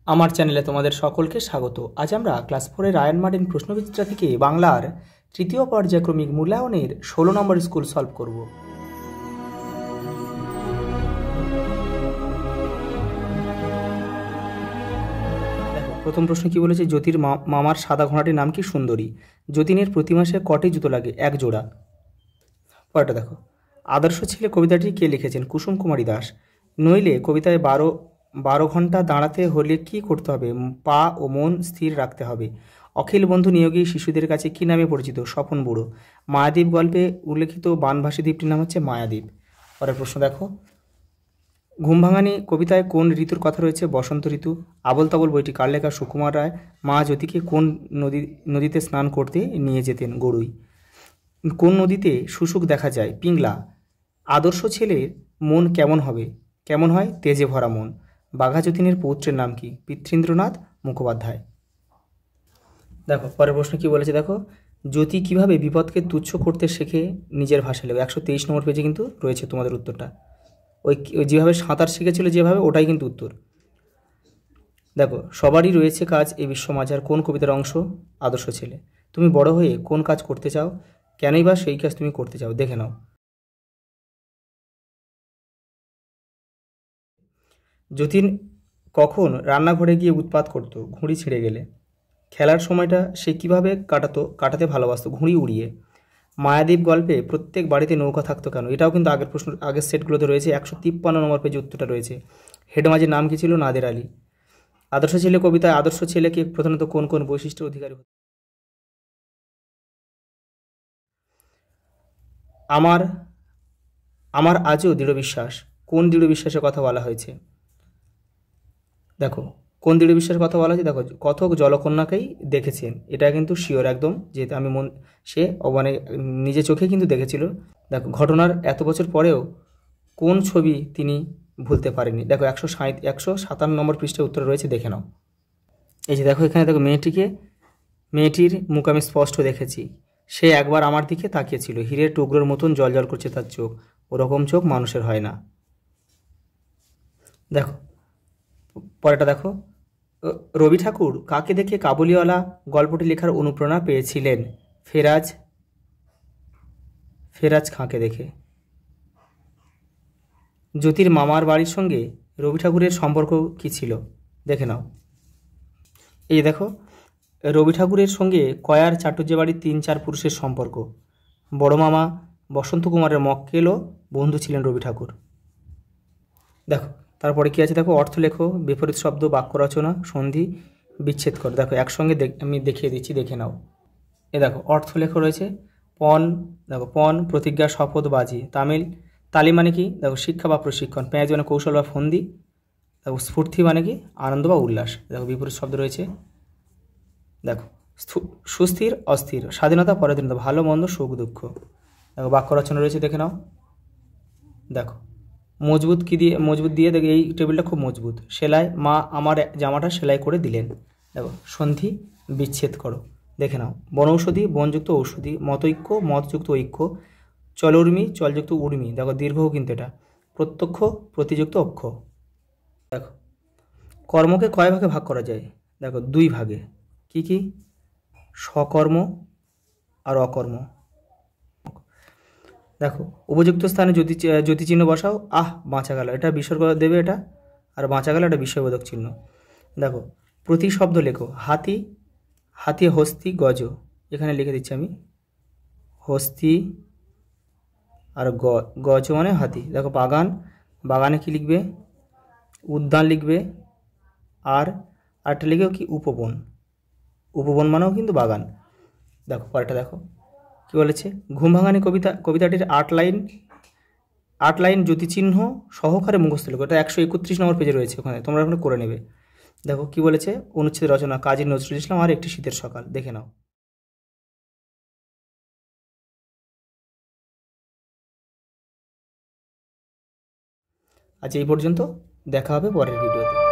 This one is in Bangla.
আমার চ্যানেলে তোমাদের সকলকে স্বাগত। আজ আমরা ক্লাস 4-এর রায়ান মার্টিন প্রশ্নবিচিত্রা থেকে বাংলার তৃতীয় পর্যায়ক্রমিক মূল্যায়নের 16 নম্বর স্কুল সলভ করব। দেখো, প্রথম প্রশ্ন কি বলেছে, জ্যোতির মামার সাদা ঘোড়াটির নাম কি? সুন্দরী। যতীনের প্রতি মাসে কটি জুতো লাগে? এক জোড়া। পরেরটা দেখো, আদর্শ ছেলে কবিতাটি কে লিখেছেন? কুসুম কুমারী দাস। নইলে কবিতায় 12 ঘন্টা দাঁড়াতে হলে কি করতে হবে? পা ও মন স্থির রাখতে হবে। অখিল বন্ধু নিয়োগী শিশুদের কাছে কি নামে পরিচিত? স্বপন বুড়ো। মায়াদ্বীপ গল্পে উল্লেখিত বানভাসী দ্বীপটির নাম হচ্ছে মায়াদ্বীপ। পরের প্রশ্ন দেখো, ঘুমভাঙানি কবিতায় কোন ঋতুর কথা রয়েছে? বসন্ত ঋতু। আবোল তাবোল বইটি কার লেখা? সুকুমার রায়। মা জ্যোতিকে কোন নদীতে স্নান করতে নিয়ে যেতেন? গড়ুই। কোন নদীতে শুশুক দেখা যায়? পিংলা। আদর্শ ছেলের মন কেমন হয়? তেজে ভরা মন। বাঘা যতীনের পৌত্রের নাম কি? পিতৃন্দ্রনাথ মুখোপাধ্যায়। দেখো, পরের প্রশ্ন কি বলেছে দেখো, জ্যোতি কিভাবে বিপদকে তুচ্ছ করতে শেখে? নিজের ভাষায় লেখো। 123 নম্বর পেজে কিন্তু রয়েছে তোমাদের উত্তরটা। ওই যেভাবে সাঁতার শিখেছিল যেভাবে, ওটাই কিন্তু উত্তর। দেখো, সবারই রয়েছে কাজ এই বিশ্ব মাঝার কোন কবিতার অংশ? আদর্শ ছেলে। তুমি বড় হয়ে কোন কাজ করতে চাও? কেনই বা সেই কাজ তুমি করতে চাও? দেখে নাও। যতীন কখন রান্নাঘরে গিয়ে উৎপাত করতো? ঘুড়ি ছিঁড়ে গেলে। খেলার সময়টা সে কিভাবে কাটাতে ভালোবাসতো? ঘুড়ি উড়িয়ে। মায়াদ্বীপ গল্পে প্রত্যেক বাড়িতে নৌকা থাকতো কেন? এটাও কিন্তু আগের সেটগুলোতে রয়েছে। 153 নম্বর পেজে উত্তরটা রয়েছে। হেডমাজির নাম কি ছিল? নাদের আলী। আদর্শ ছেলে কবিতায় আদর্শ ছেলেকে প্রধানত কোন কোন বৈশিষ্ট্যের অধিকারী হতো? আমার আমার আজও দৃঢ় বিশ্বাস। কোন দৃঢ় বিশ্বাসের কথা বলা হয়েছে? দেখো, কোন দৃঢ় বিশ্বাসের কথা বলা হয়েছে? দেখো, কথক জলকন্যাকেই দেখেছেন, এটা কিন্তু শিওর একদম, যেহেতু সে মানে নিজে চোখে কিন্তু দেখেছিল। দেখো, ঘটনার এত বছর পরেও কোন ছবি তিনি ভুলতে পারেননি? দেখো, 157 নম্বর পৃষ্ঠায় উত্তর রয়েছে, দেখে নাও। এই যে দেখো, এখানে দেখো, মেয়েটির মুখ আমি স্পষ্ট দেখেছি। সে একবার আমার দিকে তাকিয়েছিল, হীরের টুকরোর মতন জল করছে তার চোখ, ওরকম চোখ মানুষের হয় না। দেখো, পরেরটা দেখো, রবি ঠাকুর কাকে দেখে কাবুলিওয়ালা গল্পটি লেখার অনুপ্রেরণা পেয়েছিলেন? ফেরাজ খাঁকে দেখে। জ্যোতির মামার বাড়ির সঙ্গে রবি ঠাকুরের সম্পর্ক কী ছিল? দেখে নাও। এই দেখো, রবি ঠাকুরের সঙ্গে কয়ার চাটুর্যে বাড়ির 3-4 পুরুষের সম্পর্ক। বড় মামা বসন্ত কুমারের মক্কেলও বন্ধু ছিলেন রবি ঠাকুর। দেখো, তারপরে কি আছে দেখো, অর্থ লেখো, বিপরীত শব্দ, বাক্য রচনা, সন্ধি, বিচ্ছেদ করো। দেখো, একসঙ্গে আমি দেখিয়ে দিচ্ছি, দেখে নাও। এ দেখো, অর্থ লেখো রয়েছে, পণ। দেখো, পণ প্রতিজ্ঞা, শপথ, বাজি। তালি মানে কি? দেখো, শিক্ষা বা প্রশিক্ষণ। পেঁয়াজ মানে কৌশল বা ফন্দি। দেখো, স্ফূর্তি মানে কি? আনন্দ বা উল্লাস। দেখো, বিপরীত শব্দ রয়েছে। দেখো, সুস্থির, অস্থির, স্বাধীনতা, পরাধীনতা, ভালো মন্দ, সুখ দুঃখ। দেখো, বাক্য রচনা রয়েছে, দেখে নাও। দেখো, মজবুত দিয়ে দেখো, এই টেবিলটা খুব মজবুত। সেলাই, মা আমার জামাটা সেলাই করে দিলেন। দেখো, সন্ধি, বিচ্ছেদ করো, দেখে নাও। বনৌষধি, বনযুক্ত ঔষধি। মতৈক্য, মতযুক্ত ঐক্য। চলউর্মি, চলযুক্ত উর্মি। দেখো, দীর্ঘ কিন্তু এটা। প্রত্যক্ষ, প্রতিযুক্ত অক্ষ। দেখো, কর্মকে কয় ভাগে ভাগ করা যায়? দেখো, 2 ভাগে। কি কি? সকর্ম আর অকর্ম। দেখো, উপযুক্ত স্থানে জ্যোতি চিহ্ন বসাও। বাঁচা গেল, এটা বিসর্গ দেবে এটা, আর বাঁচা গেল এটা বিস্ময়বোধক চিহ্ন। দেখো, প্রতি শব্দ লেখো। হাতি, হস্তি, গজ। এখানে লিখে দিচ্ছি আমি, হস্তি আর গজ মানে হাতি। দেখো, বাগানে কি লিখবে? উদ্যান লিখবে। আর আরেকটা লিখেও কি? উপবন মানেও কিন্তু বাগান। দেখো, পরেরটা দেখো কি বলেছে, ঘুমভাঙানি কবিতাটির 8 লাইন জ্যোতিচিহ্ন সহকারে মুখস্থ লেখো। এটা 131 নম্বর পেজে রয়েছে, ওখানে তোমরা ওখানে করে নেবে। দেখো, কি বলেছে, অনুচ্ছেদ রচনা, কাজী নজরুল ইসলাম আর একটি শীতের সকাল। দেখে নাও। আজ এই পর্যন্ত, দেখা হবে পরের ভিডিওতে।